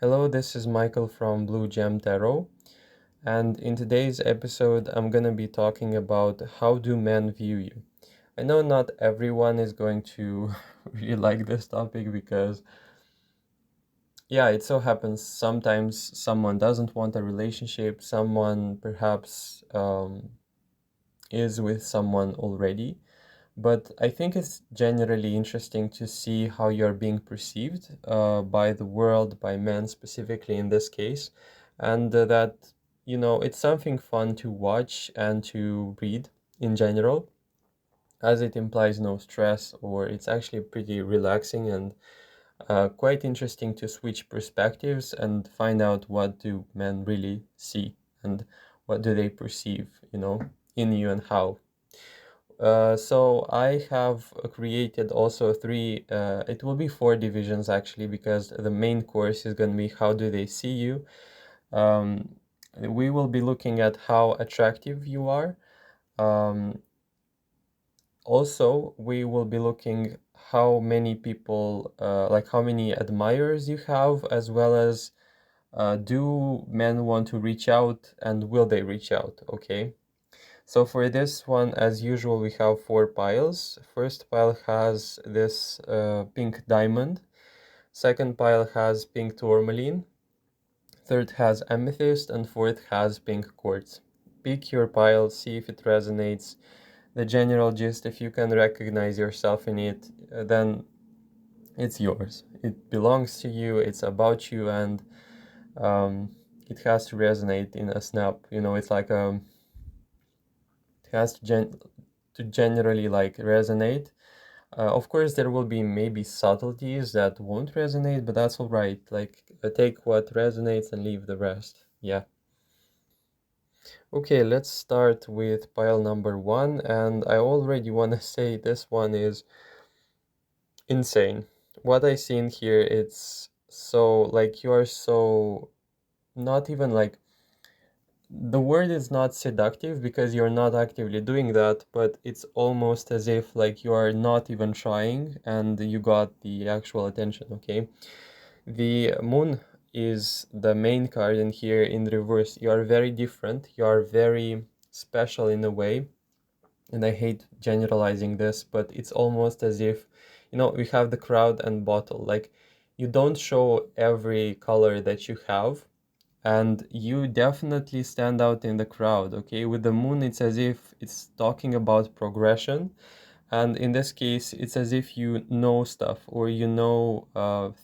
Hello, this is Michael from Blue Gem Tarot, and in today's episode, I'm gonna be talking about how do men view you. I know not everyone is going to really like this topic because, yeah, it so happens sometimes someone doesn't want a relationship, someone perhaps is with someone already. But I think it's generally interesting to see how you're being perceived by the world, by men specifically in this case, and that, it's something fun to watch and to read in general, as it implies no stress, or it's actually pretty relaxing and quite interesting to switch perspectives and find out what do men really see and what do they perceive, in you and how. So I have created also it will be four divisions actually, because the main course is going to be how do they see you. Um, we will be looking at how attractive you are. Um, Also, we will be looking how many people, like how many admirers you have, as well as do men want to reach out and will they reach out, okay? So for this one, as usual, we have four piles. First pile has this pink diamond. Second pile has pink tourmaline. Third has amethyst, and fourth has pink quartz. Pick your pile, see if it resonates. The general gist, if you can recognize yourself in it, then it's yours. It belongs to you, it's about you, and it has to resonate in a snap. It's like it has to generally like resonate. Of course, there will be maybe subtleties that won't resonate, but that's all right. Like, take what resonates and leave the rest. Yeah. Okay, let's start with pile number one, and I already want to say this one is insane. What I see in here, it's so like you are so not even like the word is not seductive because you're not actively doing that, but it's almost as if like you are not even trying and you got the actual attention, okay? The moon is the main card in here in reverse. You are very different, you are very special in a way, and I hate generalizing this, but it's almost as if, we have the crowd and bottle. Like, you don't show every color that you have, and you definitely stand out in the crowd, okay? With the moon, it's as if it's talking about progression, and in this case, it's as if you know stuff or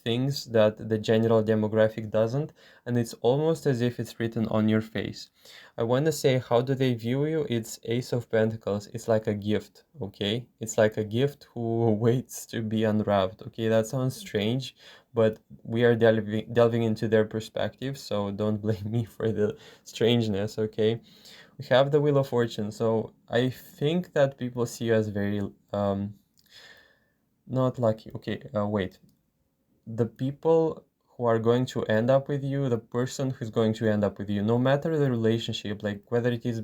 things that the general demographic doesn't, and it's almost as if it's written on your face. I want to say, how do they view you? It's Ace of Pentacles. It's like a gift, okay? It's like a gift who waits to be unwrapped, okay? That sounds strange, but we are delving into their perspective, so don't blame me for the strangeness, okay? We have the Wheel of Fortune, so I think that people see you as very not lucky. Okay, wait. The people who are going to end up with you, the person who's going to end up with you, no matter the relationship, like whether it is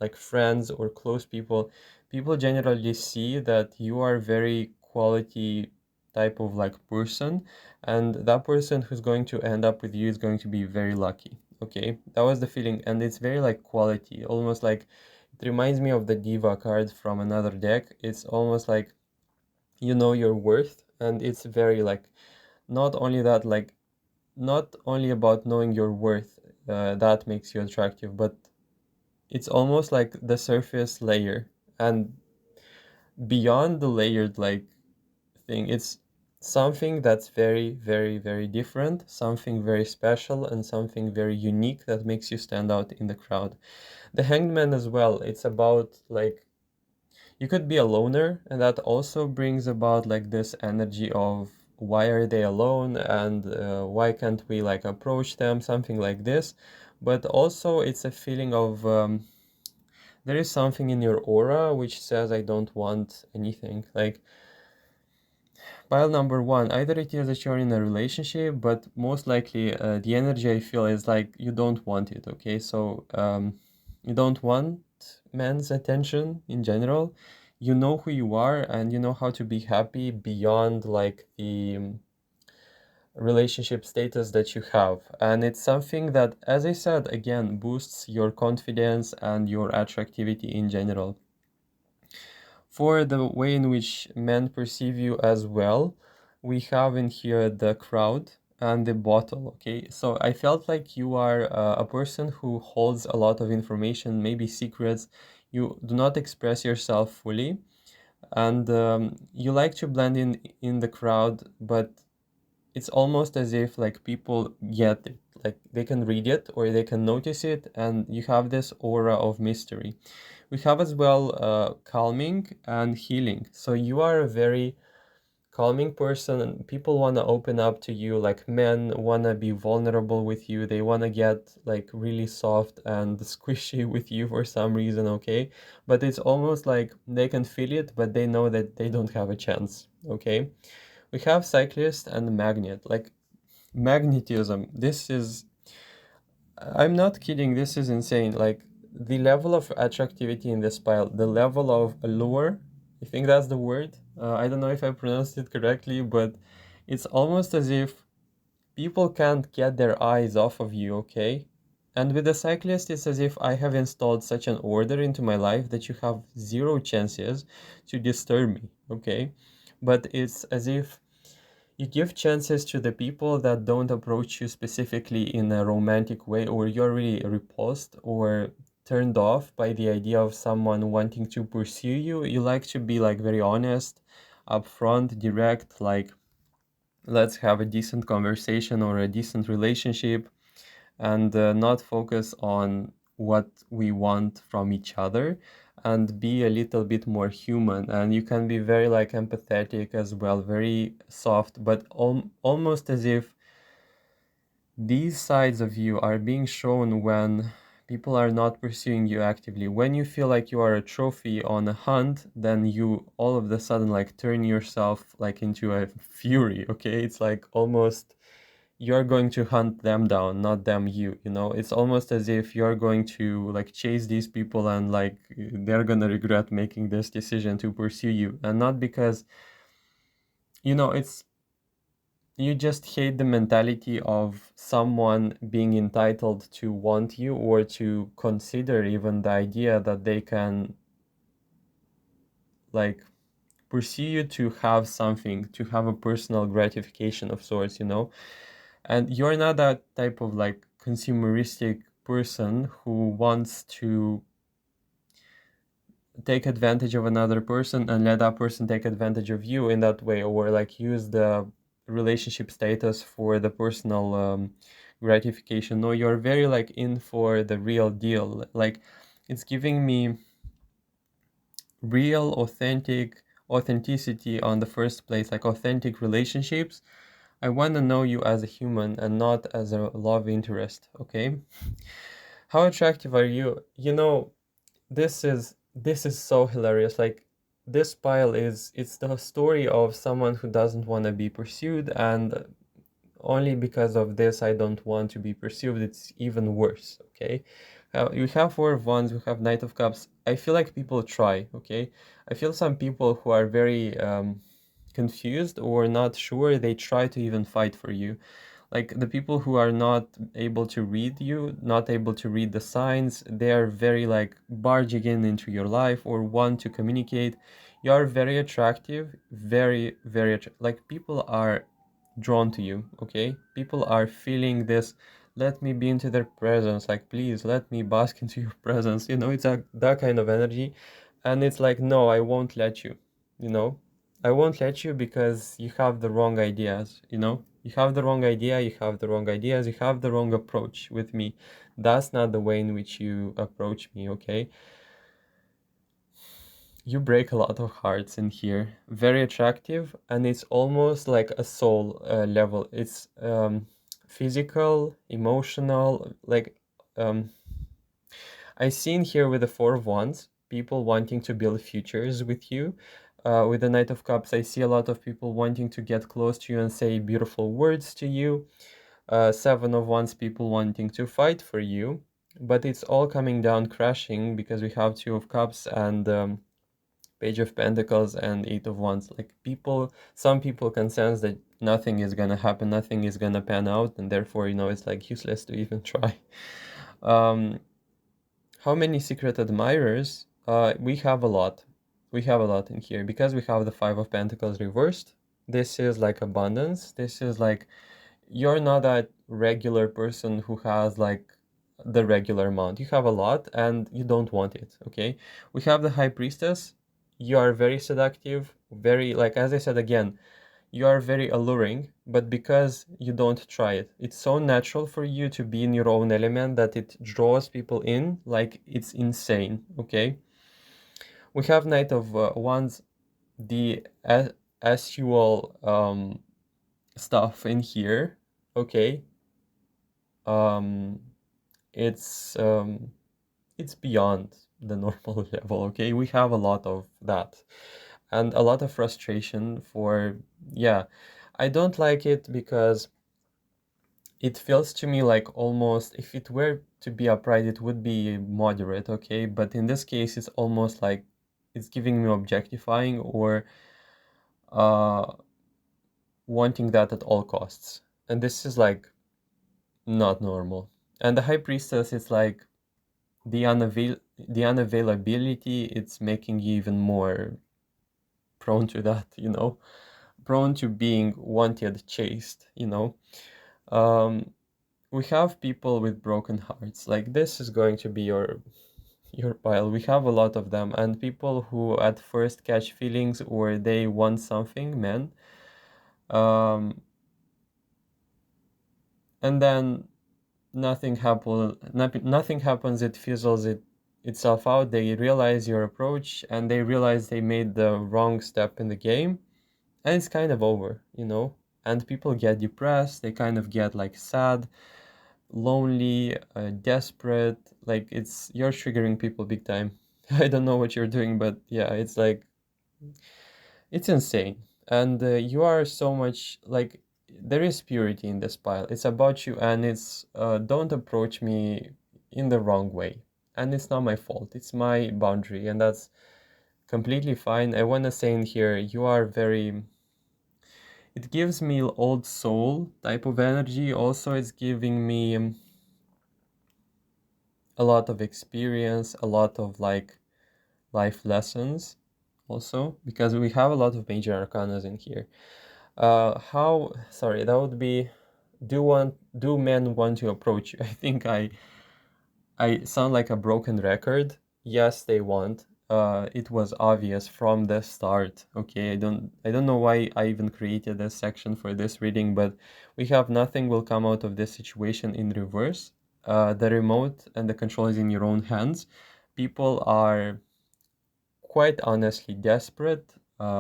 like friends or close people, people generally see that you are very quality type of like person, and that person who's going to end up with you is going to be very lucky. Okay, that was the feeling, and it's very like quality, almost like it reminds me of the Diva card from another deck. It's almost like you know your worth, and it's very like not only that, like not only about knowing your worth, that makes you attractive, but it's almost like the surface layer, and beyond the layered like thing, it's something that's very, very, very different, something very special, and something very unique that makes you stand out in the crowd. The Hanged Man as well, it's about like you could be a loner, and that also brings about like this energy of why are they alone, and why can't we like approach them, something like this. But also it's a feeling of there is something in your aura which says I don't want anything. Like pile number one, either it is that you're in a relationship, but most likely the energy I feel is like you don't want it, okay? So you don't want men's attention in general. You know who you are and you know how to be happy beyond like relationship status that you have. And it's something that, as I said, again, boosts your confidence and your attractivity in general. For the way in which men perceive you as well, we have in here the crowd and the bottle. Okay, so I felt like you are a person who holds a lot of information, maybe secrets. You do not express yourself fully, and you like to blend in the crowd, but it's almost as if like people get it, like they can read it or they can notice it, and you have this aura of mystery. We have as well calming and healing. So you are a very calming person, and people want to open up to you. Like men want to be vulnerable with you. They want to get like really soft and squishy with you for some reason, okay? But it's almost like they can feel it, but they know that they don't have a chance, okay? We have cyclist and magnet. Like magnetism, this is, I'm not kidding, this is insane. Like the level of attractivity in this pile, the level of allure, I think that's the word. I don't know if I pronounced it correctly, but it's almost as if people can't get their eyes off of you, okay? And with the cyclist, it's as if I have installed such an order into my life that you have zero chances to disturb me, okay? But it's as if you give chances to the people that don't approach you specifically in a romantic way, or you're really repulsed or turned off by the idea of someone wanting to pursue you. You like to be like very honest, upfront, direct, like let's have a decent conversation or a decent relationship, and not focus on what we want from each other, and be a little bit more human. And you can be very like empathetic as well, very soft, but almost as if these sides of you are being shown when people are not pursuing you actively. When you feel like you are a trophy on a hunt, then you all of a sudden like turn yourself like into a fury, okay? It's like almost you're going to hunt them down, not them you, you know? It's almost as if you're going to like chase these people, and like they're gonna regret making this decision to pursue you. And not because, you know, it's, you just hate the mentality of someone being entitled to want you, or to consider even the idea that they can like pursue you to have something, to have a personal gratification of sorts, you know? And you're not that type of like consumeristic person who wants to take advantage of another person and let that person take advantage of you in that way, or like use the relationship status for the personal gratification. No, you're very like in for the real deal. Like it's giving me real, authenticity on the first place, like authentic relationships. I want to know you as a human and not as a love interest, okay? How attractive are you? You know, this is so hilarious. Like this pile is, it's the story of someone who doesn't want to be pursued, and only because of this I don't want to be pursued. It's even worse, okay? You have Four of Wands, we have Knight of Cups. I feel like people try, okay? I feel some people who are very confused or not sure, they try to even fight for you. Like the people who are not able to read you, not able to read the signs, they are very like barging in into your life or want to communicate. You are very attractive, like people are drawn to you, okay? People are feeling this, let me be into their presence, like please let me bask into your presence, you know? It's that kind of energy. And it's like, no, I won't let you, you know? I won't let you because you have the wrong ideas, you know? You have the wrong idea, you have the wrong ideas, you have the wrong approach with me. That's not the way in which you approach me, okay? You break a lot of hearts in here. Very attractive, and it's almost like a soul level. It's physical, emotional, like I seen here with the Four of Wands, people wanting to build futures with you. With the Knight of Cups, I see a lot of people wanting to get close to you and say beautiful words to you. Seven of Wands, people wanting to fight for you. But it's all coming down crashing because we have Two of Cups and Page of Pentacles and Eight of Wands. Like some people can sense that nothing is gonna happen, nothing is gonna pan out, and therefore, it's like useless to even try. How many secret admirers? We have a lot. We have a lot in here because we have the Five of Pentacles reversed. This is like abundance. This is like you're not a regular person who has like the regular amount. You have a lot and you don't want it, okay? We have the High Priestess. You are very seductive, very, like, as I said again, you are very alluring, but because you don't try it, it's so natural for you to be in your own element that it draws people in, like it's insane, okay? We have Knight of Wands, the actual stuff in here, okay? Um, it's beyond the normal level, okay? We have a lot of that and a lot of frustration for, yeah, I don't like it because it feels to me like almost if it were to be upright, it would be moderate, okay? But in this case, it's almost like it's giving me objectifying or wanting that at all costs. And this is like not normal. And the High Priestess is like the unavailability, it's making you even more prone to that, prone to being wanted, chased, we have people with broken hearts. Like this is going to be your pile. We have a lot of them, and people who at first catch feelings or they want something, men, and then nothing happens. It fizzles itself out. They realize your approach, and they realize they made the wrong step in the game, and it's kind of over, and people get depressed. They kind of get like sad, lonely, desperate. Like you're triggering people big time. I don't know what you're doing, but yeah, it's like it's insane. And you are so much like there is purity in this pile. It's about you, and it's don't approach me in the wrong way. And it's not my fault. It's my boundary, and that's completely fine. I want to say in here, you are very. It gives me old soul type of energy. Also, it's giving me a lot of experience, a lot of like life lessons also, because we have a lot of major arcanas in here. That would be, do men want to approach you? I think I sound like a broken record. Yes, they want. It was obvious from the start. Okay, I don't know why I even created this section for this reading, but we have nothing will come out of this situation in reverse. The remote and the control is in your own hands. People are quite honestly desperate,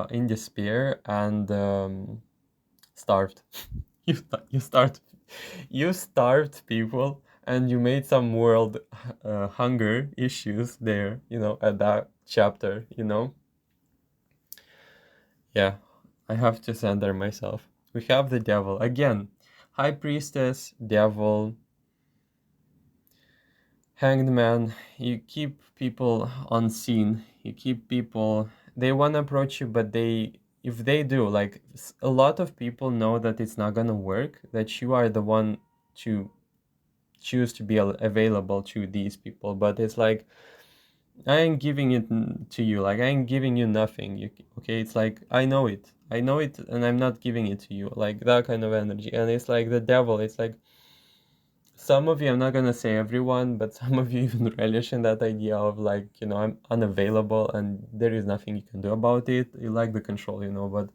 in despair, and starved. you you start you starved people, and you made some world hunger issues there. At that chapter. Yeah, I have to center myself. We have the devil again, High Priestess, devil, Hanged Man. You keep people unseen. You keep people. They want to approach you, but if they do, like a lot of people know that it's not gonna work. That you are the one to choose to be available to these people. But it's like I ain't giving it to you. Like I ain't giving you nothing. Okay? It's like I know it. I know it, and I'm not giving it to you. Like that kind of energy. And it's like the devil. It's like some of you, I'm not gonna say everyone, but some of you even relish in that idea of like, I'm unavailable and there is nothing you can do about it. You like the control, but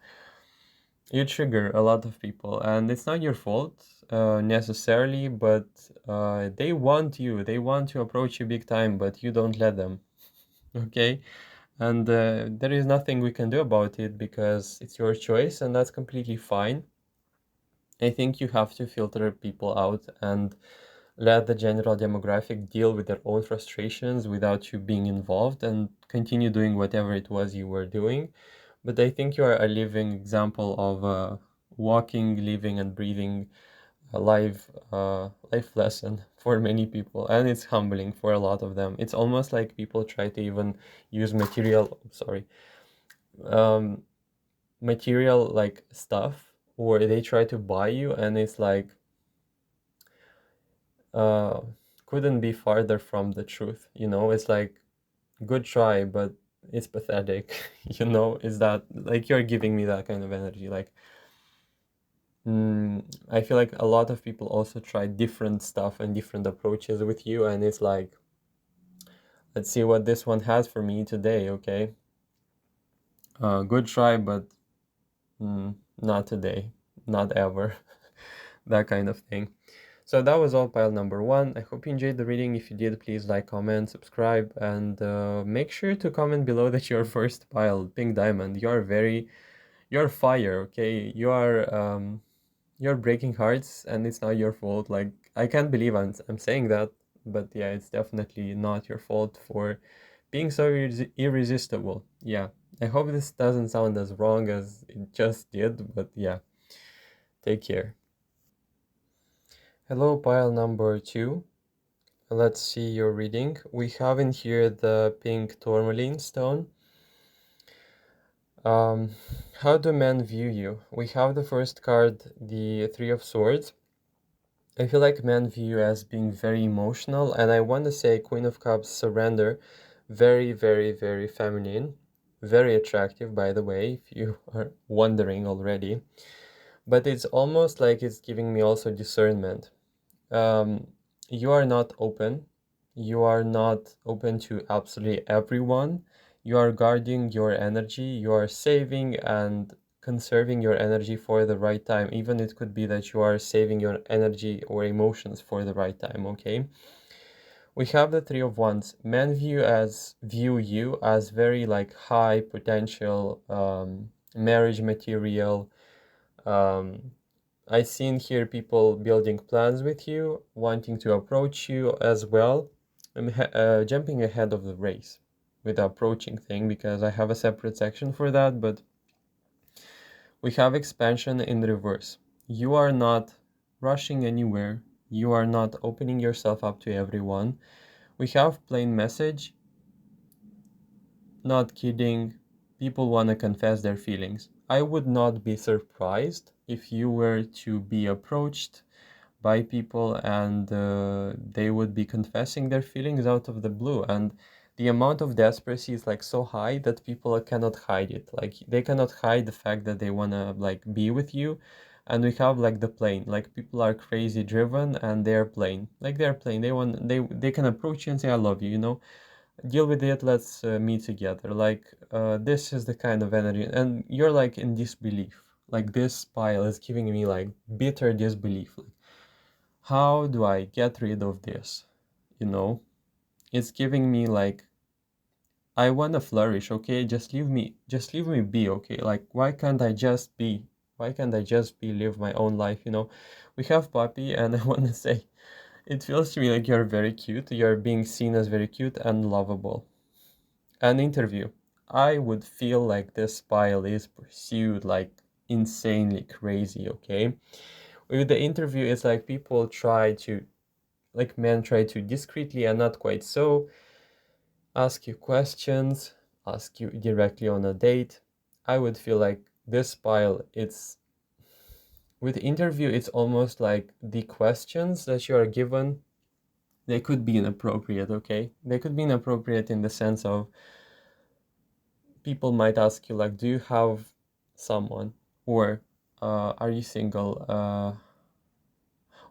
you trigger a lot of people, and it's not your fault necessarily, but they want you. They want to approach you big time, but you don't let them. Okay? And there is nothing we can do about it because it's your choice, and that's completely fine. I think you have to filter people out and let the general demographic deal with their own frustrations without you being involved, and continue doing whatever it was you were doing. But I think you are a living example of a walking, living, and breathing a life lesson for many people, and it's humbling for a lot of them. It's almost like people try to even use material. Sorry, um, material like stuff, or they try to buy you, and it's like uh, couldn't be farther from the truth. It's like, good try, but it's pathetic. Is that like you're giving me that kind of energy? Like, I feel like a lot of people also try different stuff and different approaches with you, and it's like, let's see what this one has for me today, okay? Good try, but not today, not ever, that kind of thing. So that was all pile number one. I hope you enjoyed the reading. If you did, please like, comment, subscribe, and make sure to comment below that you're first pile, Pink Diamond. You're fire, okay? You're breaking hearts, and it's not your fault. Like, I can't believe I'm saying that, but yeah, it's definitely not your fault for being so irresistible. Yeah, I hope this doesn't sound as wrong as it just did, but yeah, take care. Hello, pile number two. Let's see your reading. We have in here the pink tourmaline stone. How do men view you? We have the first card, the Three of Swords. I feel like men view you as being very emotional, and I want to say Queen of Cups, surrender, very, very, very feminine, very attractive, by the way, if you are wondering already. But it's almost like it's giving me also discernment. Um, you are not open. You are not open to absolutely everyone. You are guarding your energy. You are saving and conserving your energy for the right time. Even it could be that you are saving your energy or emotions for the right time, okay? We have the Three of Wands. Men view you as very like high potential marriage material. Um, I seen here people building plans with you, wanting to approach you as well. I'm jumping ahead of the race with the approaching thing because I have a separate section for that, but we have expansion in reverse. You are not rushing anywhere. You are not opening yourself up to everyone. We have plain message, not kidding. People want to confess their feelings. I would not be surprised if you were to be approached by people and they would be confessing their feelings out of the blue, and the amount of desperation is like so high that people cannot hide it. Like, they cannot hide the fact that they want to like be with you. And we have like the plane, like people are crazy driven and they're plain, like they're plain, they can approach you and say I love you, deal with it, let's meet together. Like, this is the kind of energy, and you're like in disbelief. Like, this pile is giving me like bitter disbelief. Like, how do I get rid of this? You know, it's giving me like, I want to flourish, okay? Just leave me be, okay? Like, why can't I just be? Why can't I just be, live my own life, We have Puppy, and I want to say, it feels to me like you're very cute. You're being seen as very cute and lovable. An interview. I would feel like this pile is pursued like insanely crazy, okay? With the interview, it's like people try to, like men try to discreetly and not quite so, ask you questions, ask you directly on a date. I would feel like this pile, it's with interview, it's almost like the questions that you are given, they could be inappropriate, okay? They could be inappropriate in the sense of people might ask you like, do you have someone? Or are you single?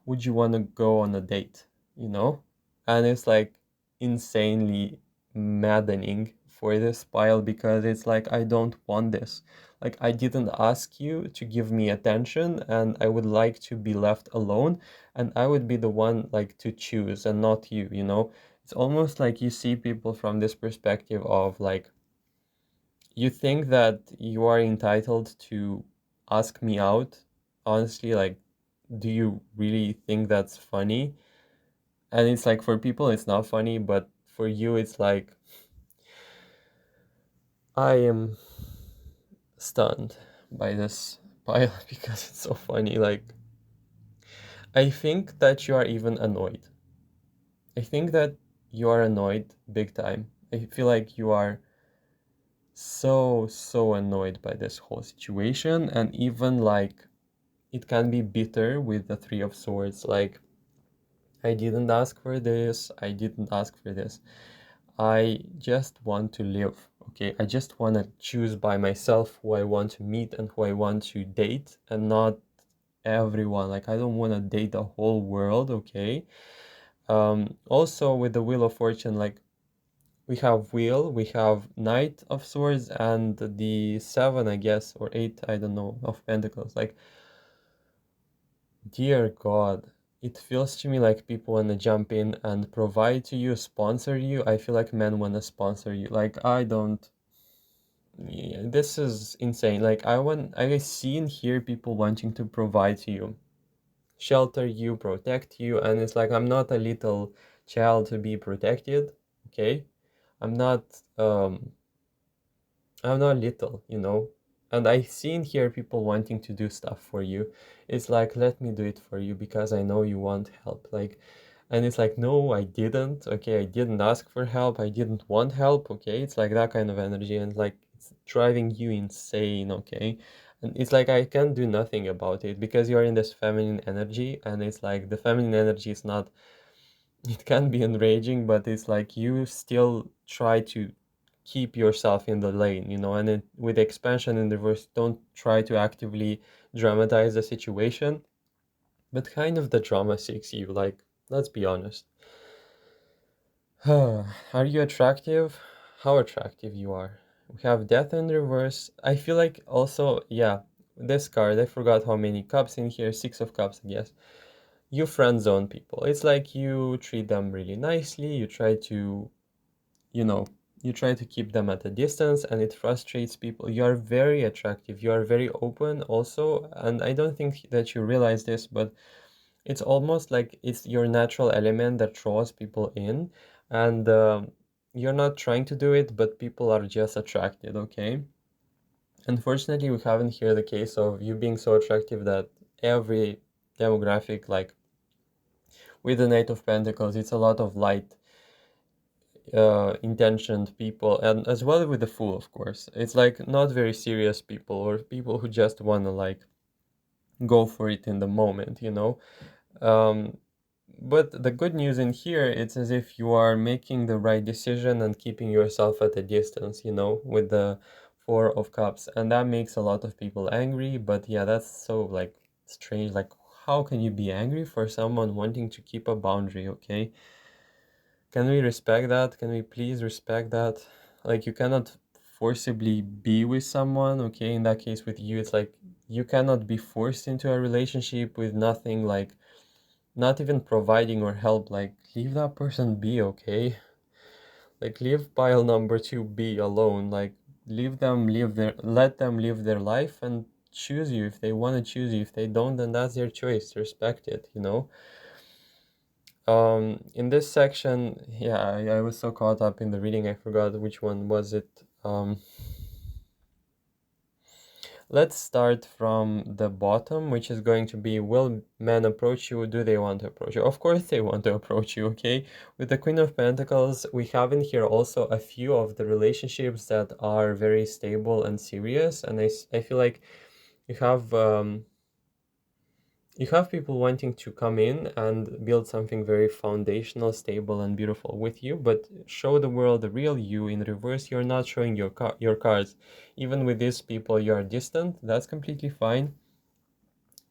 Would you want to go on a date? And it's like insanely maddening for this pile because it's like, I don't want this. Like, I didn't ask you to give me attention, and I would like to be left alone, and I would be the one like to choose and not you. It's almost like you see people from this perspective of like, you think that you are entitled to ask me out. Honestly, like, do you really think that's funny? And it's like, for people it's not funny, but for you it's like, I am stunned by this pile because it's so funny. Like, I think that you are even annoyed. I think that you are annoyed big time. I feel like you are so annoyed by this whole situation, and even like it can be bitter with the Three of Swords. Like, I didn't ask for this, I didn't ask for this. I just want to live, okay? I just want to choose by myself who I want to meet and who I want to date, and not everyone. Like, I don't want to date the whole world, okay? Also with the Wheel of Fortune, like, we have Wheel, we have Knight of Swords, and the Seven, I guess, or Eight, I don't know, of Pentacles. Like, dear God, it feels to me like people want to jump in and provide to you, sponsor you. I feel like men want to sponsor you. Like, I don't. Yeah, this is insane. Like, I see and hear people wanting to provide to you, shelter you, protect you, and it's like, I'm not a little child to be protected, okay? I'm not um I'm not little, you know? And I see and hear people wanting to do stuff for you. It's like, let me do it for you because I know you want help. Like, and it's like, no, I didn't. Okay, I didn't ask for help. I didn't want help. Okay, it's like that kind of energy, and like it's driving you insane. Okay, and it's like I can't do nothing about it because you're in this feminine energy, and it's like the feminine energy is not. It can be enraging, but it's like you still try to keep yourself in the lane, you know, and then with expansion in reverse, don't try to actively dramatize the situation, but kind of the drama seeks you, like, let's be honest. Are you attractive? How attractive you are. We have death in reverse. I feel like also, yeah, this card, I forgot how many cups in here, 6 of cups, I guess. You friend zone people. It's like you treat them really nicely, you try to, you know, you try to keep them at a distance, and it frustrates people. You are very attractive, you are very open also, and I don't think that you realize this, but it's almost like it's your natural element that draws people in, and you're not trying to do it, but people are just attracted, okay? Unfortunately, we haven't here the case of you being so attractive that every demographic, like with the Knight of Pentacles, it's a lot of light intentioned people, and as well with the Fool, of course. It's like not very serious people, or people who just want to like go for it in the moment, you know. um, but the good news in here, it's as if you are making the right decision and keeping yourself at a distance, you know, with the Four of Cups, and that makes a lot of people angry. But yeah, that's so like strange. Like, how can you be angry for someone wanting to keep a boundary? Okay, can we respect that? Can we please respect that? Like, you cannot forcibly be with someone, okay? In that case with you, it's like you cannot be forced into a relationship with nothing, like not even providing or help. Like, leave that person be, okay? Like, leave pile number two be alone. Like, leave them live their, let them live their life and choose you if they want to choose you. If they don't, then that's their choice. Respect it, you know? In this section, yeah, I was so caught up in the reading, I forgot which one was it. Let's start from the bottom, which is going to be, will men approach you? Do they want to approach you? Of course they want to approach you, okay? With the Queen of Pentacles, we have in here also a few of the relationships that are very stable and serious, and I feel like you have people wanting to come in and build something very foundational, stable, and beautiful with you, but show the world the real you. In reverse, you're not showing your cards. Even with these people, you are distant. That's completely fine.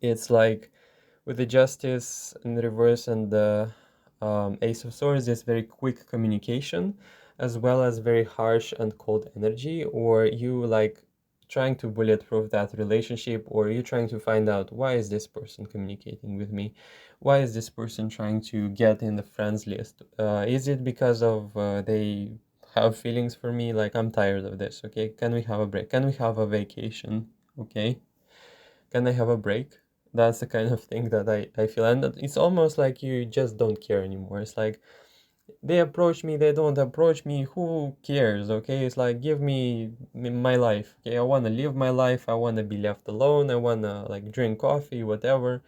It's like with the Justice in reverse and the Ace of Swords, there's very quick communication, as well as very harsh and cold energy, or you like trying to bulletproof that relationship, or you trying to find out, why is this person communicating with me? Why is this person trying to get in the friends list? Is it because of they have feelings for me? Like, I'm tired of this, okay? Can we have a break? Can we have a vacation? Okay? Can I have a break? That's the kind of thing that I feel. And it's almost like you just don't care anymore. It's like, they approach me, they don't approach me, who cares, okay? It's like, give me my life, okay? I want to live my life, I want to be left alone, I want to like drink coffee, whatever,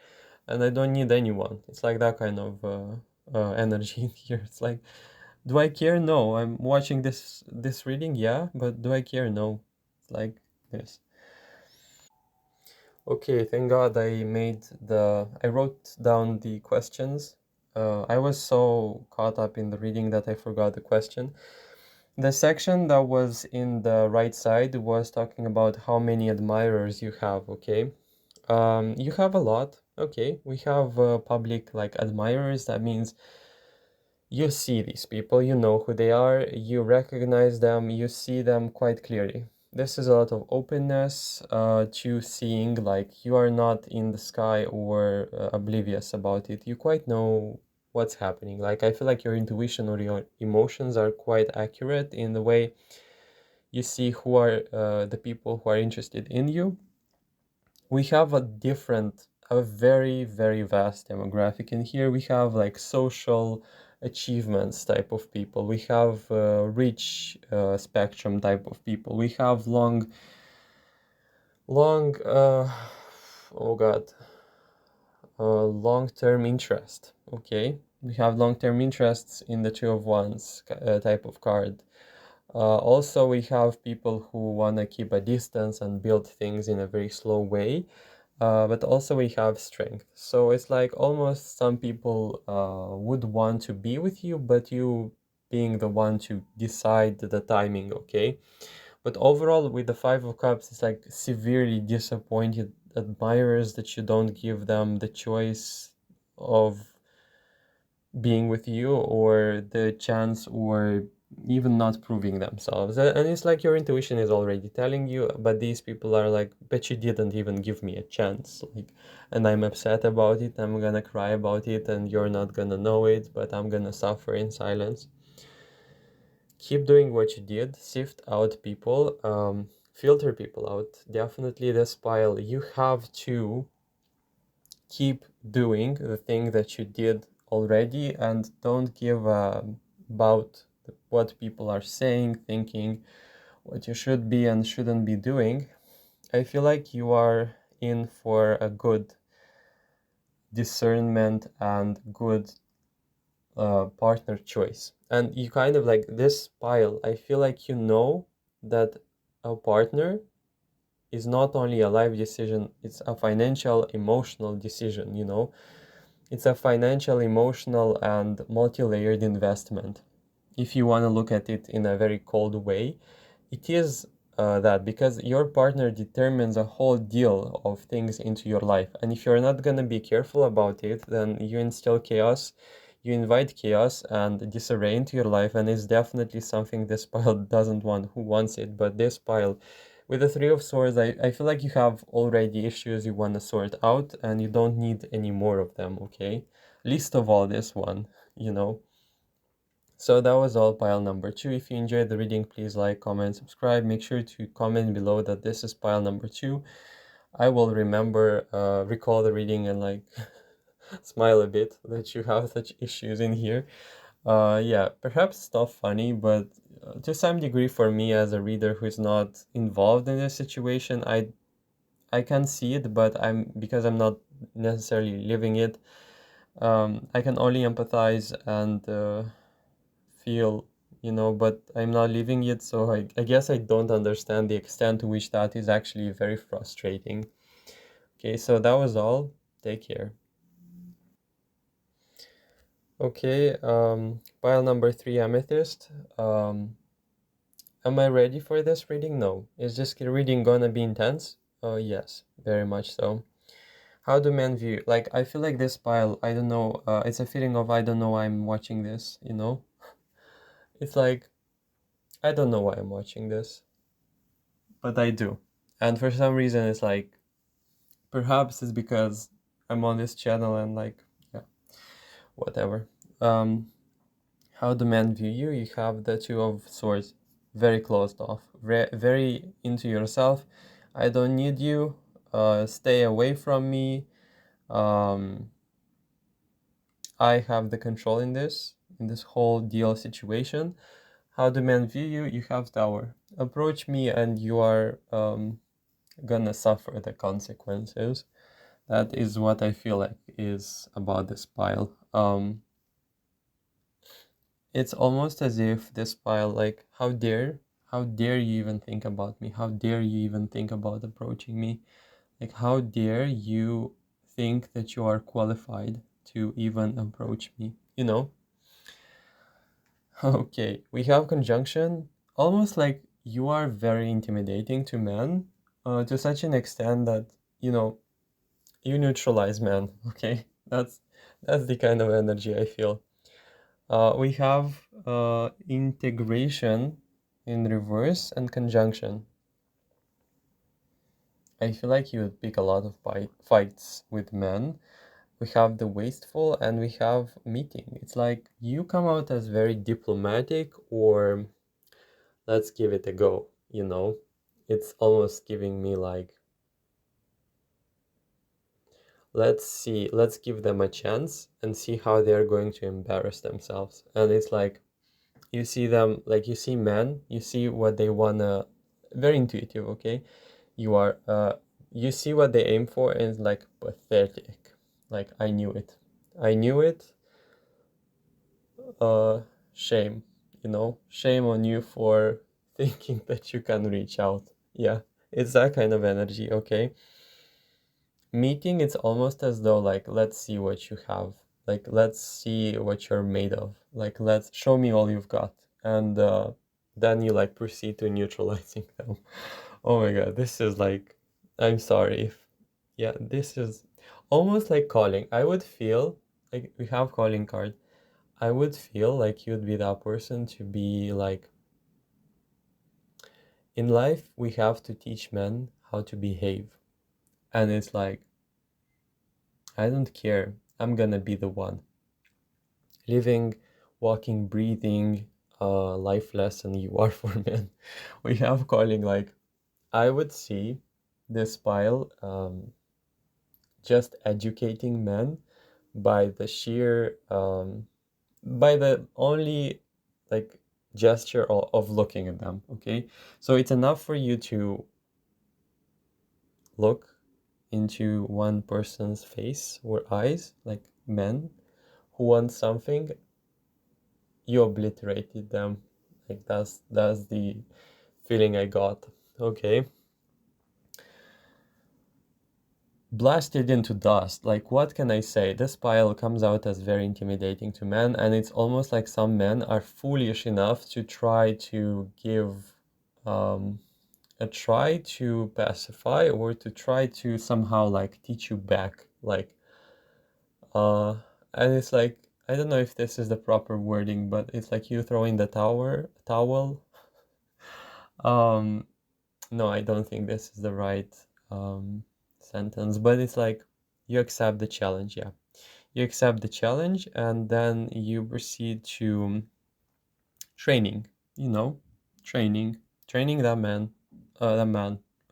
and I don't need anyone. It's like that kind of energy in here. It's like, Do I care? No. I'm watching this reading, yeah, but do I care? No. It's like this. Okay, thank God I wrote down the questions. I was so caught up in the reading that I forgot the question. The section that was in the right side was talking about how many admirers you have, okay? You have a lot. Okay, we have public like admirers. That means you see these people, you know who they are, you recognize them, you see them quite clearly. This is a lot of openness to seeing, like you are not in the sky or oblivious about it. You quite know what's happening. Like I feel like your intuition or your emotions are quite accurate in the way you see who are the people who are interested in you. We have a very, very vast demographic in here. We have like social achievements type of people. We have rich spectrum type of people. We have long, oh God, long-term interest. Okay, we have long-term interests in the Two of Wands type of card. Also, we have people who want to keep a distance and build things in a very slow way. But also we have strength. So it's like almost some people would want to be with you, but you being the one to decide the timing, okay? But overall, with the Five of Cups, it's like severely disappointed admirers that you don't give them the choice of being with you or the chance or even not proving themselves. And it's like your intuition is already telling you, but these people are like, but you didn't even give me a chance. Like, and I'm upset about it. I'm gonna cry about it, and you're not gonna know it, but I'm gonna suffer in silence. Keep doing what you did, sift out people, filter people out. Definitely this pile, you have to keep doing the thing that you did already and don't give about what people are saying, thinking, what you should be and shouldn't be doing. I feel like you are in for a good discernment and good partner choice. And you kind of like this pile, I feel like you know that a partner is not only a life decision, it's a financial, emotional decision, you know? It's a financial, emotional, and multi-layered investment. If you want to look at it in a very cold way, it is that because your partner determines a whole deal of things into your life. And if you're not going to be careful about it, then you instill chaos, you invite chaos and disarray into your life. And it's definitely something this pile doesn't want. Who wants it? But this pile, with the Three of Swords, I feel like you have already issues you want to sort out and you don't need any more of them, okay? Least of all this one, you know? So that was all pile number 2. If you enjoyed the reading, please like, comment, subscribe. Make sure to comment below that this is pile number 2. I will recall the reading and like smile a bit that you have such issues in here. Yeah, perhaps it's not funny, but to some degree for me as a reader who is not involved in this situation, I can see it, but because I'm not necessarily living it, I can only empathize and feel, you know, but I'm not living it, so I guess I don't understand the extent to which that is actually very frustrating. Okay, so that was all. Take care. Okay, pile number 3, Amethyst. Am I ready for this reading? No. Is this reading gonna be intense? Yes, very much so. How do men view? Like, I feel like this pile, I don't know, it's a feeling of I don't know why I'm watching this, you know? It's like, I don't know why I'm watching this, but I do. And for some reason, it's like, perhaps it's because I'm on this channel and like, yeah, whatever. Um, how do men view you? You have the Two of Swords, very closed off, very into yourself. I don't need you. Stay away from me. Um, I have the control in this whole deal situation. How do men view you? You have Tower. Approach me and you are gonna suffer the consequences. That is what I feel like is about this pile. It's almost as if this pile, like, how dare you even think about me? How dare you even think about approaching me? Like, how dare you think that you are qualified to even approach me? You know? Okay, we have conjunction, almost like you are very intimidating to men, to such an extent that, you know, you neutralize men, okay? That's the kind of energy I feel. We have integration in reverse and conjunction. I feel like you would pick a lot of fights with men. We have the wasteful and we have meeting. It's like you come out as very diplomatic, or let's give it a go, you know? It's almost giving me like, let's give them a chance and see how they're going to embarrass themselves. And it's like, you see them, like you see men, you see what they wanna, very intuitive, okay? You see what they aim for, and it's like pathetic. Like, I knew it. uh Shame, you know, shame on you for thinking that you can reach out. Yeah, it's that kind of energy, okay? Meeting, it's almost as though, like, let's see what you have, like, let's see what you're made of, like, let's show me all you've got. And then you like proceed to neutralizing them. Oh my god, this is like, I'm sorry if, yeah, this is almost like calling. I would feel like, we have calling card. I would feel like you'd be that person to be like, in life, we have to teach men how to behave. And it's like, I don't care. I'm gonna be the one. Living, walking, breathing, life lesson you are for men. We have calling, like, I would see this pile just educating men by the sheer, by the only, like, gesture of looking at them, okay? So it's enough for you to look into one person's face or eyes, like men who want something, you obliterated them. Like, that's the feeling I got, okay? Blasted into dust. Like, what can I say? This pile comes out as very intimidating to men, and it's almost like some men are foolish enough to try to give a try to pacify, or to try to somehow like teach you back, like, uh and it's like, I don't know if this is the proper wording, but it's like you throwing the towel. um no, I don't think this is the right um sentence, but it's like, you accept the challenge. Yeah, you accept the challenge, and then you proceed to training, you know, training that man,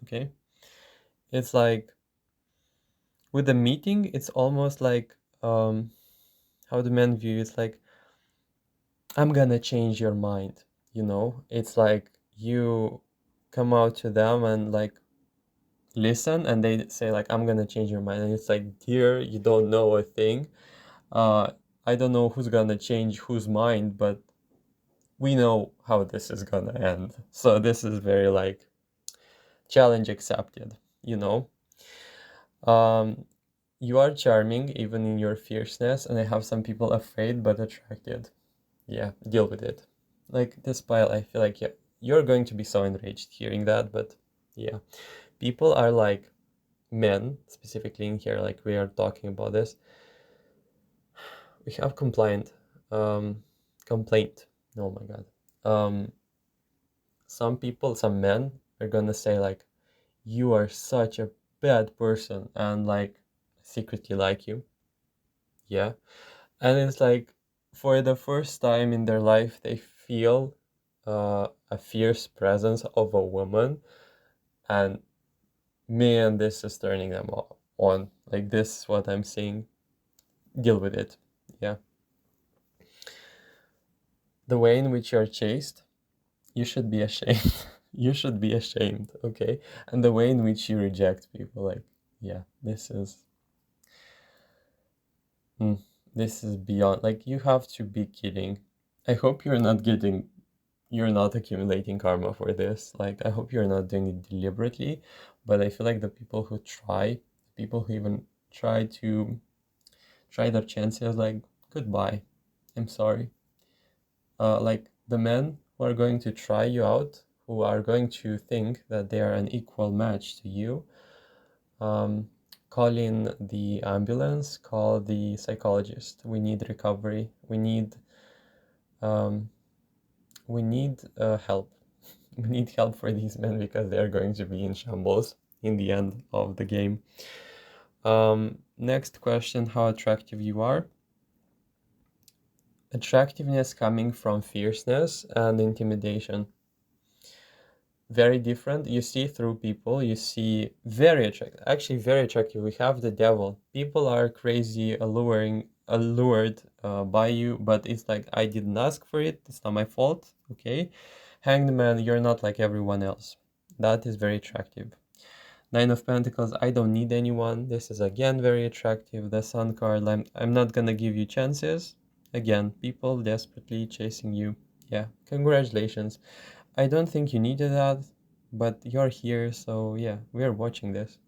okay? It's like, with the meeting, it's almost like, how the men view it's like, I'm gonna change your mind, you know? It's like you come out to them and like listen, and they say like, I'm gonna change your mind, and it's like, dear, you don't know a thing. uh I don't know who's gonna change whose mind, but we know how this is gonna end. So this is very like, challenge accepted, you know? um you are charming even in your fierceness, and I have some people afraid but attracted. Yeah, deal with it. Like, this pile, I feel like, yeah, you're going to be so enraged hearing that, but yeah, people are like, men specifically in here, like, we are talking about this. We have complaint. Oh my god. Some people, some men are gonna say like, you are such a bad person, and like, secretly like you. Yeah. And it's like, for the first time in their life, they feel a fierce presence of a woman, and man, this is turning them on. Like, this is what I'm seeing. Deal with it. Yeah. The way in which you're chased, you should be ashamed. You should be ashamed, okay? And the way in which you reject people, like, yeah, mm, this is beyond. Like, you have to be kidding. I hope you're not accumulating karma for this. Like, I hope you're not doing it deliberately, but I feel like the people who people who even try their chances, like, goodbye. I'm sorry. Like, the men who are going to try you out, who are going to think that they are an equal match to you, um, call in the ambulance, call the psychologist. We need recovery. Um, we need help. We need help for these men because they're going to be in shambles in the end of the game. Next question, how attractive you are. Attractiveness coming from fierceness and intimidation. Very different. You see through people, you see very attractive, actually very attractive. We have the devil. People are crazy, allured by you, but it's like, I didn't ask for it. It's not my fault. Okay. Hanged man, you're not like everyone else. That is very attractive. Nine of Pentacles, I don't need anyone. This is again very attractive. The Sun card, I'm not gonna give you chances. Again, people desperately chasing you. Yeah, congratulations. I don't think you needed that, but you're here, so yeah, we're watching this.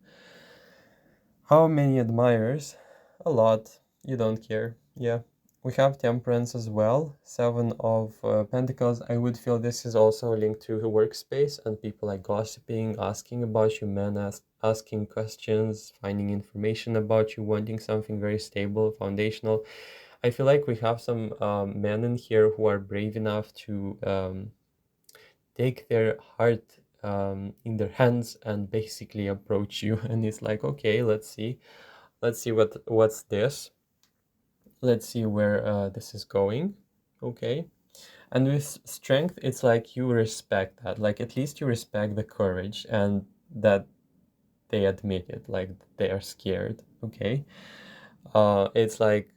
How many admirers? A lot. You don't care. Yeah. We have Temperance as well. Seven of Pentacles. I would feel this is also linked to the workspace and people like gossiping, asking about you, men asking questions, finding information about you, wanting something very stable, foundational. I feel like we have some men in here who are brave enough to take their heart in their hands and basically approach you. And it's like, okay, let's see what's this. Let's see where this is going. Okay. And with strength, it's like you respect that. Like, at least you respect the courage and that they admit it, like they are scared. Okay. It's like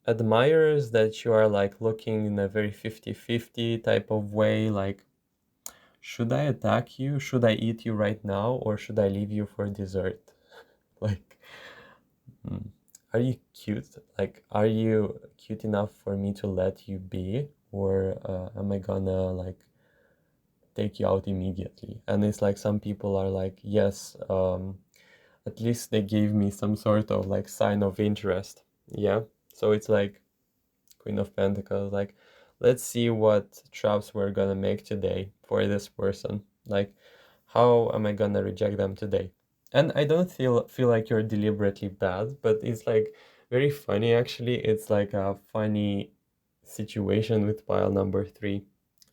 admirers that you are like looking in a very 50-50 type of way, like, should I attack you? Should I eat you right now? Or should I leave you for dessert? Like, are you cute? Like, are you cute enough for me to let you be? Or am I gonna, like, take you out immediately? And it's like some people are like, yes, at least they gave me some sort of, like, sign of interest. Yeah? So it's like Queen of Pentacles, like, let's see what traps we're gonna make today for this person. Like, how am I gonna reject them today? And I don't feel like you're deliberately bad, but it's like very funny actually. It's like a funny situation with pile number 3.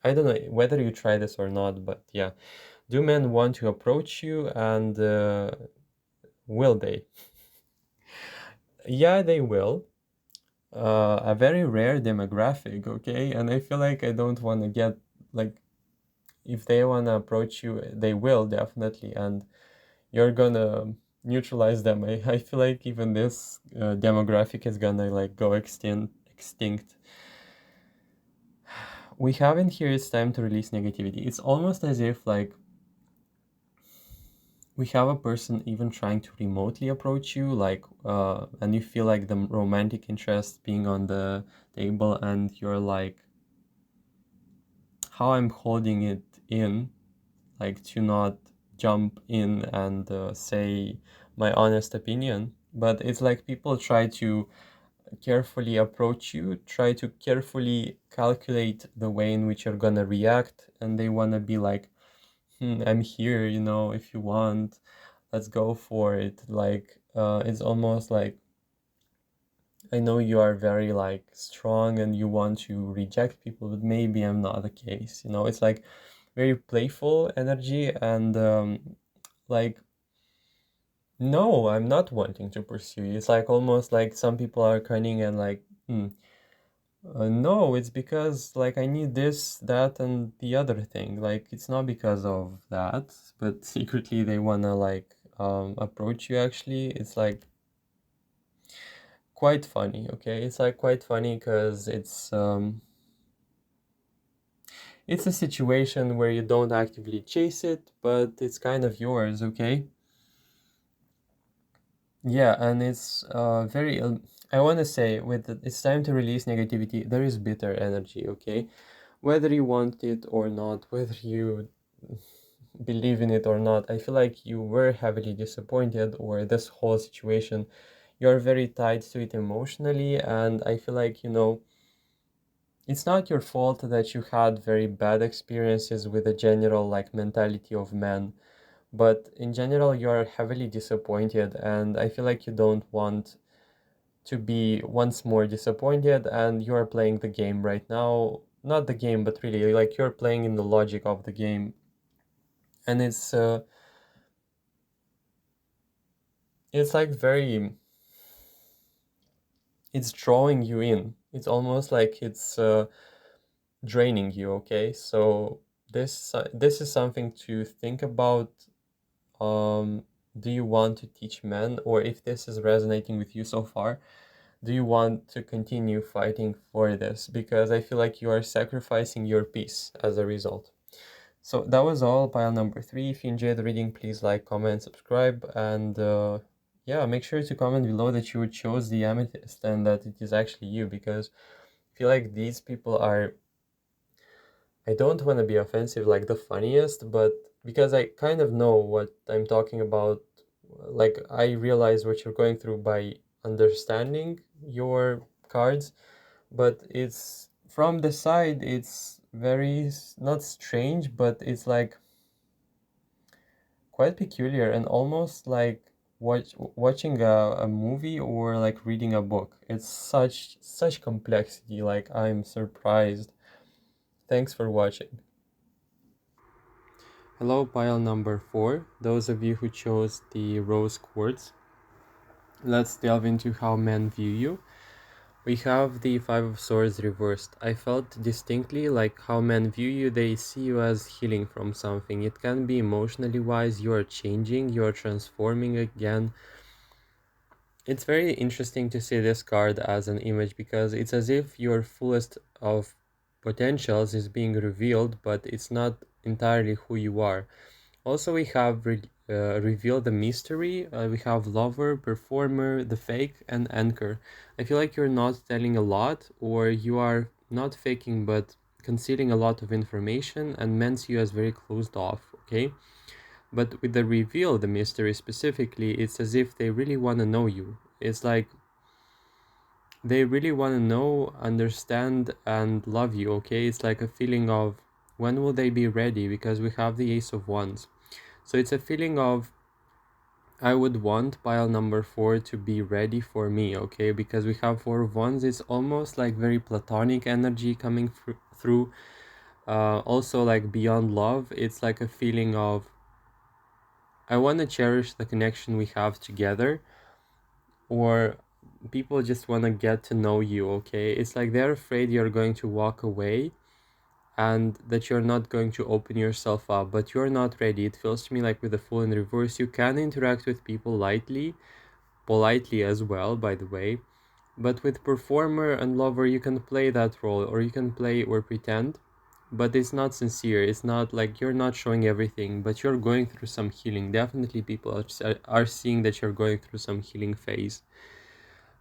I don't know whether you try this or not, but yeah. Do men want to approach you, and will they? Yeah, they will. A very rare demographic, okay? And I feel like I don't want to get, like, if they want to approach you, they will definitely, and you're gonna neutralize them. I feel like even this demographic is gonna, like, go extinct. We have in here, it's time to release negativity. It's almost as if, like, we have a person even trying to remotely approach you, like, and you feel like the romantic interest being on the table, and you're like, how I'm holding it in, like, to not jump in and say my honest opinion. But it's like people try to carefully approach you, try to carefully calculate the way in which you're gonna react, and they wanna be like, I'm here, if you want, let's go for it. Like, it's almost like, I know you are very, like, strong and you want to reject people, but maybe I'm not the case. It's like very playful energy, and like, no, I'm not wanting to pursue you. It's like almost like some people are cunning and like, no, it's because, like, I need this, that, and the other thing. Like, it's not because of that, but secretly they wanna, like, approach you. Actually, it's like quite funny. Okay, it's like quite funny because it's a situation where you don't actively chase it, but it's kind of yours. Okay. Yeah, and it's very I want to say it's time to release negativity. There is bitter energy, okay? Whether you want it or not, whether you believe in it or not, I feel like you were heavily disappointed, or this whole situation, you're very tied to it emotionally, and I feel like, it's not your fault that you had very bad experiences with the general like mentality of men, but in general you are heavily disappointed, and I feel like you don't want to be once more disappointed, and you are playing the game right now. Not the game, but really like you're playing in the logic of the game, and it's like very, it's drawing you in. It's almost like it's draining you. Okay, so this is something to think about. um do you want to teach men, or if this is resonating with you so far, do you want to continue fighting for this? Because I feel like you are sacrificing your peace as a result. So that was all, pile number 3. If you enjoyed the reading, please like, comment, subscribe, and yeah, make sure to comment below that you chose the amethyst and that it is actually you, because I feel like these people are, I don't want to be offensive like the funniest, but because I kind of know what I'm talking about, like I realize what you're going through by understanding your cards, but it's from the side, it's very not strange, but it's like quite peculiar and almost like watching a movie or like reading a book. It's such complexity, like I'm surprised. Thanks for watching. Hello, pile number 4. Those of you who chose the rose quartz, let's delve into how men view you. We have the Five of Swords reversed. I felt distinctly like how men view you, they see you as healing from something. It can be emotionally wise, you are changing, you are transforming again. It's very interesting to see this card as an image, because it's as if your fullest of potentials is being revealed, but it's not entirely who you are. Also, we have revealed the mystery. We have lover, performer, the fake, and anchor. I feel like you're not telling a lot, or you are not faking but concealing a lot of information, and men see you as very closed off, okay? But with the reveal, the mystery specifically, it's as if they really want to know you. It's like they really want to know, understand, and love you, okay? It's like a feeling of when will they be ready, because we have the Ace of Wands. So it's a feeling of I would want pile number 4 to be ready for me, okay? Because we have 4 of Wands, it's almost like very platonic energy coming through. Also, like beyond love, it's like a feeling of I want to cherish the connection we have together, or people just want to get to know you, okay? It's like they're afraid you're going to walk away and that you're not going to open yourself up, but you're not ready. It feels to me like with the Fool in reverse, you can interact with people lightly, politely as well, by the way, but with performer and lover, you can play that role, or you can play or pretend, but it's not sincere. It's not like you're not showing everything, but you're going through some healing. Definitely people are seeing that you're going through some healing phase.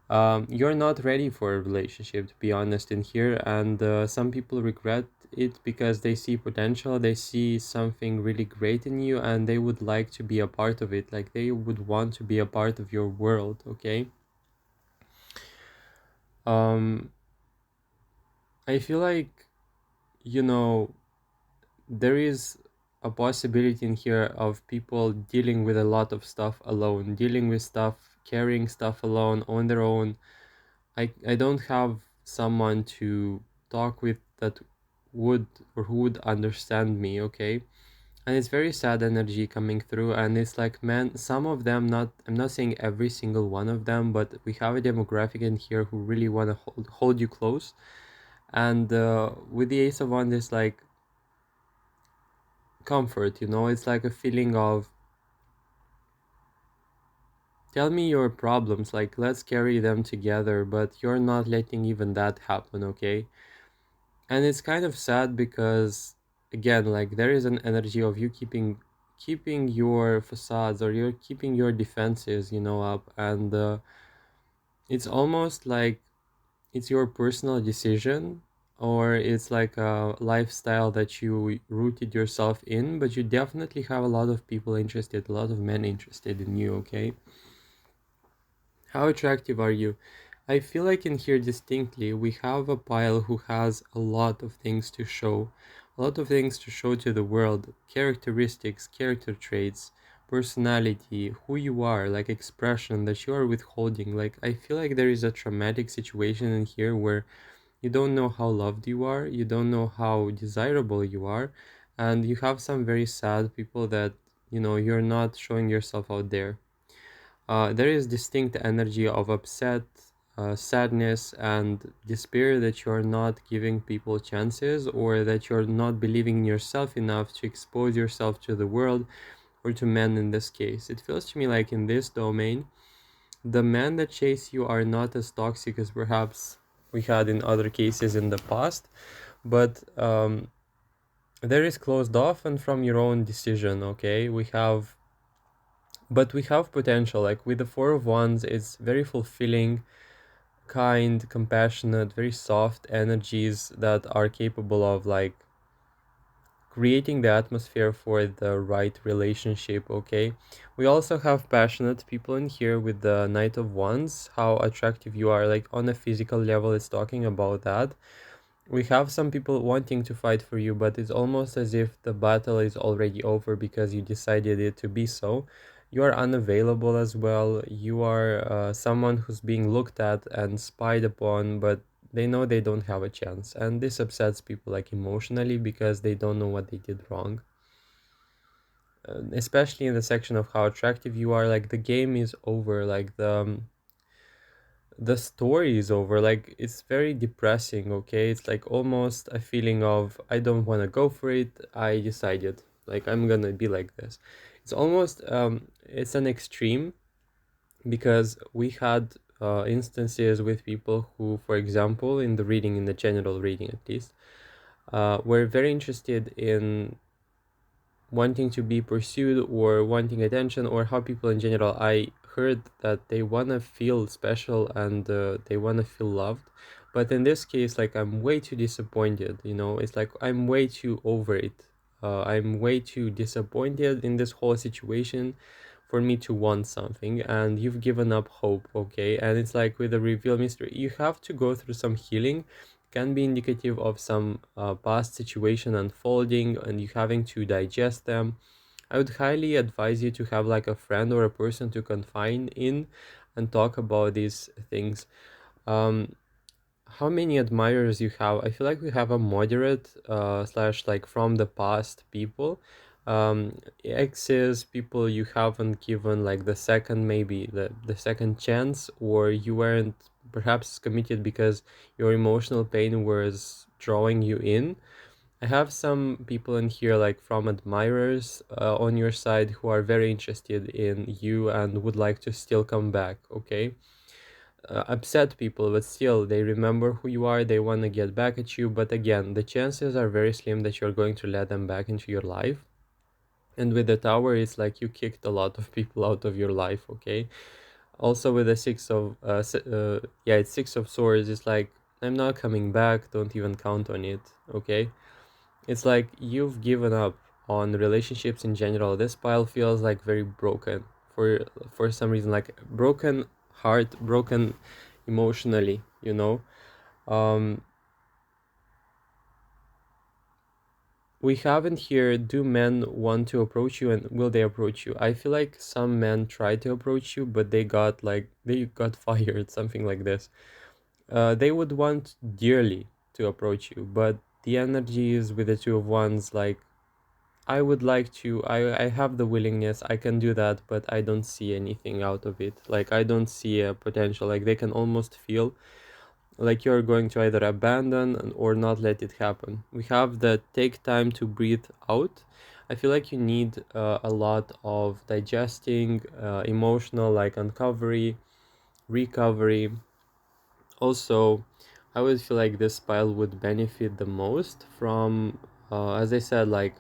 You're not ready for a relationship, to be honest, in here, and some people regret it because they see potential, they see something really great in you, and they would like to be a part of it, like they would want to be a part of your world, okay? um I feel like, you know, there is a possibility in here of people dealing with a lot of stuff alone, dealing with stuff, carrying stuff alone on their own. I don't have someone to talk with that would or who would understand me, okay? And it's very sad energy coming through, and it's like, man, some of them, not, I'm not saying every single one of them, but we have a demographic in here who really want to hold you close. And with the Ace of Wands, it's like comfort, you know? It's like a feeling of tell me your problems, like let's carry them together, but you're not letting even that happen, okay? And it's kind of sad because again, like there is an energy of you keeping your facades, or you're keeping your defenses, you know, up, and it's almost like it's your personal decision, or it's like a lifestyle that you rooted yourself in, but you definitely have a lot of people interested, a lot of men interested in you, okay? How attractive are you? I feel like in here distinctly we have a pile who has a lot of things to show, a lot of things to show to the world, characteristics, character traits, personality, who you are, like expression that you are withholding. Like, I feel like there is a traumatic situation in here where you don't know how loved you are, you don't know how desirable you are, and you have some very sad people that, you're not showing yourself out there. There is distinct energy of upset, sadness, and despair that you're not giving people chances, or that you're not believing in yourself enough to expose yourself to the world, or to men in this case. It feels to me like in this domain, the men that chase you are not as toxic as perhaps we had in other cases in the past, but there is closed off and from your own decision, okay? But we have potential. Like with the Four of Wands, it's very fulfilling, kind, compassionate, very soft energies that are capable of like creating the atmosphere for the right relationship, okay? We also have passionate people in here with the Knight of Wands, how attractive you are, like on a physical level, it's talking about that. We have some people wanting to fight for you, but it's almost as if the battle is already over because you decided it to be so. You are unavailable as well. You are someone who's being looked at and spied upon, but they know they don't have a chance. And this upsets people like emotionally because they don't know what they did wrong. Especially in the section of how attractive you are, like the game is over, like the story is over. Like it's very depressing, okay? It's like almost a feeling of I don't want to go for it, I decided like I'm gonna be like this. It's almost it's an extreme, because we had instances with people who, for example, in the reading, in the general reading at least, were very interested in wanting to be pursued or wanting attention, or how people in general, I heard that they want to feel special and they want to feel loved. But in this case, like I'm way too disappointed, it's like I'm way too over it. I'm way too disappointed in this whole situation for me to want something, and you've given up hope, okay? And it's like with the reveal mystery, you have to go through some healing, can be indicative of some past situation unfolding and you having to digest them. I would highly advise you to have like a friend or a person to confine in and talk about these things. Um, how many admirers you have? I feel like we have a moderate slash like from the past people, exes, people you haven't given like the second, maybe the second chance, or you weren't perhaps committed because your emotional pain was drawing you in. I have some people in here like from admirers on your side who are very interested in you and would like to still come back, okay? Upset people, but still they remember who you are, they want to get back at you, but again, the chances are very slim that you're going to let them back into your life. And with the Tower, it's like you kicked a lot of people out of your life, okay? Also with the yeah, it's Six of Swords, it's like I'm not coming back, don't even count on it, okay? It's like you've given up on relationships in general. This pile feels like very broken for some reason, like broken heart, broken emotionally, Um, we haven't here, do men want to approach you and will they approach you? I feel like some men tried to approach you, but they got fired, something like this. They would want dearly to approach you, but the energy is with the Two of Wands, like I would like to, I have the willingness, I can do that, but I don't see anything out of it. Like I don't see a potential. Like they can almost feel like you're going to either abandon or not let it happen. We have the take time to breathe out. I feel like you need a lot of digesting, emotional like uncovery, recovery. Also, I would feel like this pile would benefit the most from, as I said, like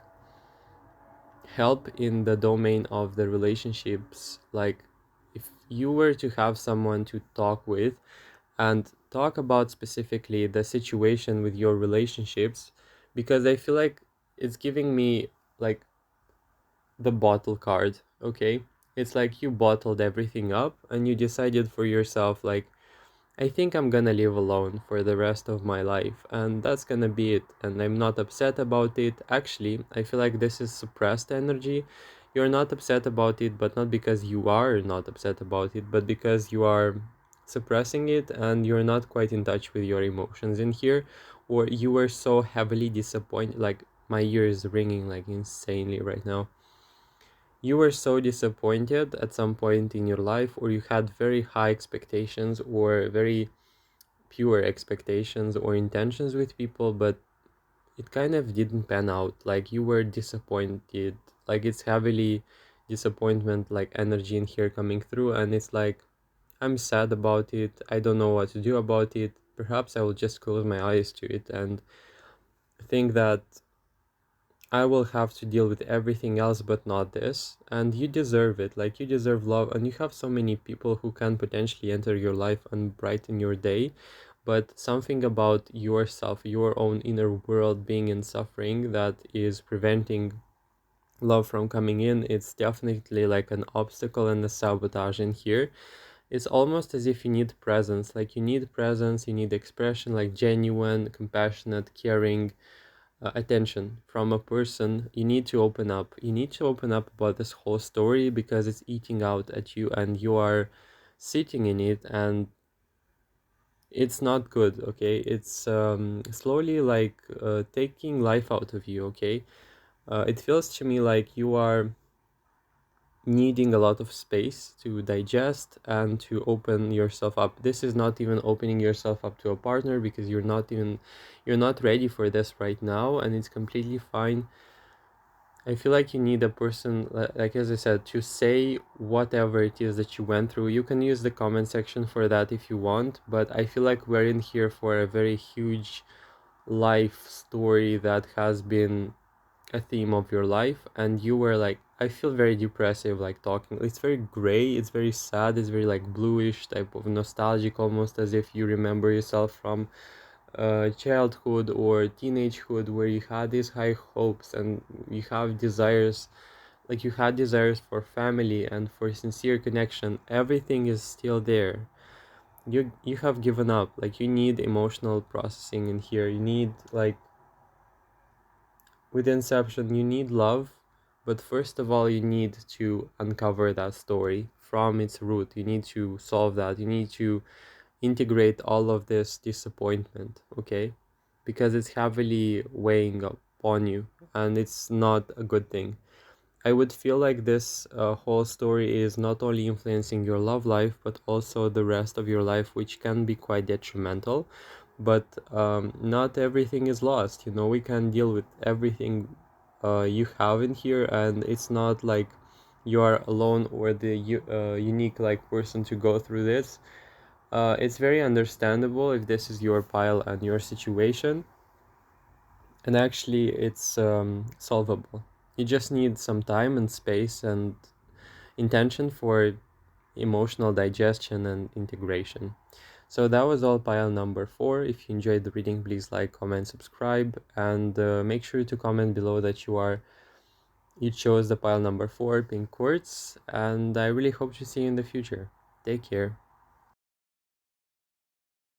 help in the domain of the relationships. Like if you were to have someone to talk with and talk about specifically the situation with your relationships, because I feel like it's giving me like the bottle card, okay? It's like you bottled everything up and you decided for yourself, like, I think I'm gonna live alone for the rest of my life, and that's gonna be it. And I'm not upset about it. Actually, I feel like this is suppressed energy. You're not upset about it, but not because you are not upset about it, but because you are suppressing it and you're not quite in touch with your emotions in here, or you were so heavily disappointed. Like, my ear is ringing like insanely right now. You were so disappointed at some point in your life, or you had very high expectations or very pure expectations or intentions with people, but it kind of didn't pan out. Like, you were disappointed. Like, it's heavily disappointment, like energy in here coming through, and it's like, I'm sad about it. I don't know what to do about it. Perhaps I will just close my eyes to it and think that I will have to deal with everything else but not this. And you deserve it. Like, you deserve love, and you have so many people who can potentially enter your life and brighten your day. But something about yourself, your own inner world being in suffering, that is preventing love from coming in. It's definitely like an obstacle and a sabotage in here. It's almost as if you need presence. Like, you need presence, you need expression, like genuine, compassionate, caring attention from a person. You need to open up. You need to open up about this whole story because it's eating out at you and you are sitting in it, and it's not good, okay? It's slowly like taking life out of you, okay? It feels to me like you are needing a lot of space to digest and to open yourself up. This is not even opening yourself up to a partner, because you're not ready for this right now, and it's completely fine. I feel like you need a person, like as I said, to say whatever it is that you went through. You can use the comment section for that if you want, but I feel like we're in here for a very huge life story that has been a theme of your life, and you were like, I feel very depressive, like talking. It's very gray, it's very sad, it's very like bluish type of nostalgic, almost as if you remember yourself from childhood or teenagehood, where you had these high hopes and you have desires, like you had desires for family and for sincere connection. Everything is still there. You have given up. Like, you need emotional processing in here. You need, like, with Inception, you need love, but first of all, you need to uncover that story from its root. You need to solve that. You need to integrate all of this disappointment, okay? Because it's heavily weighing upon you, and it's not a good thing. I would feel like this whole story is not only influencing your love life, but also the rest of your life, which can be quite detrimental. But not everything is lost. You know, we can deal with everything you have in here, and it's not like you are alone or the unique like person to go through this. It's very understandable if this is your pile and your situation, and actually it's solvable. You just need some time and space and intention for emotional digestion and integration. So that was all pile number 4. If you enjoyed the reading, please like, comment, subscribe, and make sure to comment below that you chose the pile number 4, pink quartz, and I really hope to see you in the future. Take care.